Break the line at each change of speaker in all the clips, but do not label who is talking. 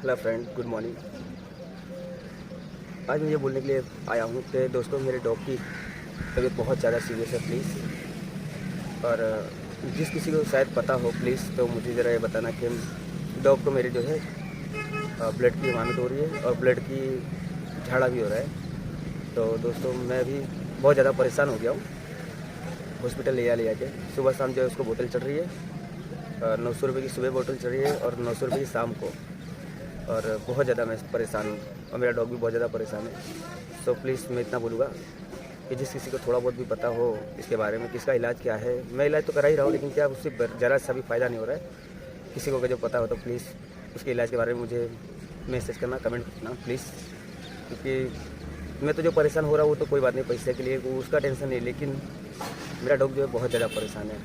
Hello friend, good morning. आज मैं ये बोलने के लिए आया हूँ कि दोस्तों मेरे डॉग की तबीयत बहुत ज़्यादा सीरियस है प्लीज़। और जिस किसी को शायद पता हो प्लीज़ तो मुझे ज़रा ये बताना कि डॉग को मेरे जो है ब्लड की वॉमिट हो रही है और ब्लड की झाड़ा भी हो रहा है। तो दोस्तों मैं भी बहुत ज़्यादा परेशान हो गया हूँ। हॉस्पिटल ले आके सुबह शाम जो है उसको बोतल चढ़ रही है, 900 रुपये की सुबह बोतल चढ़ रही है और 900 रुपये की शाम को। और बहुत ज़्यादा मैं परेशान हूँ और मेरा डॉग भी बहुत ज़्यादा परेशान है। सो प्लीज़ मैं इतना बोलूँगा कि जिस किसी को थोड़ा बहुत भी पता हो इसके बारे में, किसका इलाज क्या है। मैं इलाज तो करा ही रहा हूँ लेकिन क्या उससे ज़रा सा भी फ़ायदा नहीं हो रहा है। किसी को जो पता हो तो प्लीज़ उसके इलाज के बारे में मुझे मैसेज करना, कमेंट करना प्लीज़। क्योंकि मैं तो जो परेशान हो रहा हूँ वो तो कोई बात नहीं, पैसे के लिए वो उसका टेंशन नहीं, लेकिन मेरा डॉग जो है बहुत ज़्यादा परेशान है।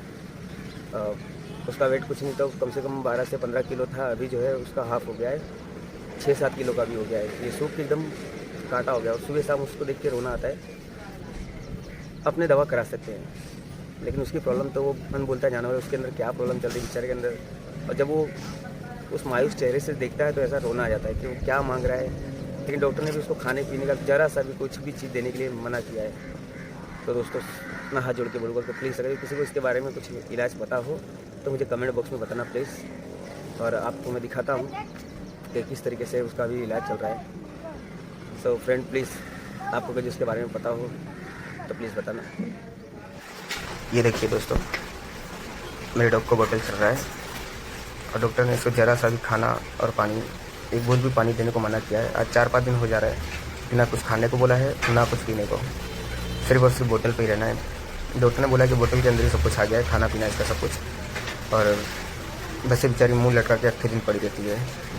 उसका वेट कुछ नहीं तो कम से कम 12 से 15 किलो था, अभी जो है उसका हाफ़ हो गया है, 6-7 किलो का भी हो गया है। ये सूख के एकदम काटा हो गया और सुबह शाम उसको देख के रोना आता है। अपने दवा करा सकते हैं लेकिन उसकी प्रॉब्लम तो वो मन बोलता है जानवर है, उसके अंदर क्या प्रॉब्लम चल रही है बेचारे के अंदर। और जब वो उस मायूस चेहरे से देखता है तो ऐसा रोना आ जाता है कि वो क्या मांग रहा है। लेकिन डॉक्टर ने भी उसको खाने पीने का ज़रा सा भी कुछ भी चीज़ देने के लिए मना किया है। तो दोस्तों मैं हाथ जोड़ के बोलूँगा कि प्लीज़ अगर किसी को इसके बारे में कुछ इलाज पता हो तो मुझे कमेंट बॉक्स में बताना प्लीज़। और आपको मैं दिखाता हूँ कि किस तरीके से उसका भी इलाज चल रहा है। सो फ्रेंड प्लीज़ आपको अगर जिसके बारे में पता हो तो प्लीज़ बताना। ये देखिए दोस्तों, मेरे डॉग को बोतल चल रहा है और डॉक्टर ने इसको ज़रा सा भी खाना और पानी, एक बूंद भी पानी देने को मना किया है। आज 4-5 दिन हो जा रहा है, ना कुछ खाने को बोला है ना कुछ पीने को, सिर्फ और सिर्फ बोतल पे ही रहना है। डॉक्टर ने बोला कि बोतल के अंदर ही सब कुछ आ गया है, खाना पीना इसका सब कुछ। और वैसे बेचारी मुंह लटका के अट्ठे दिन पड़ी रहती है।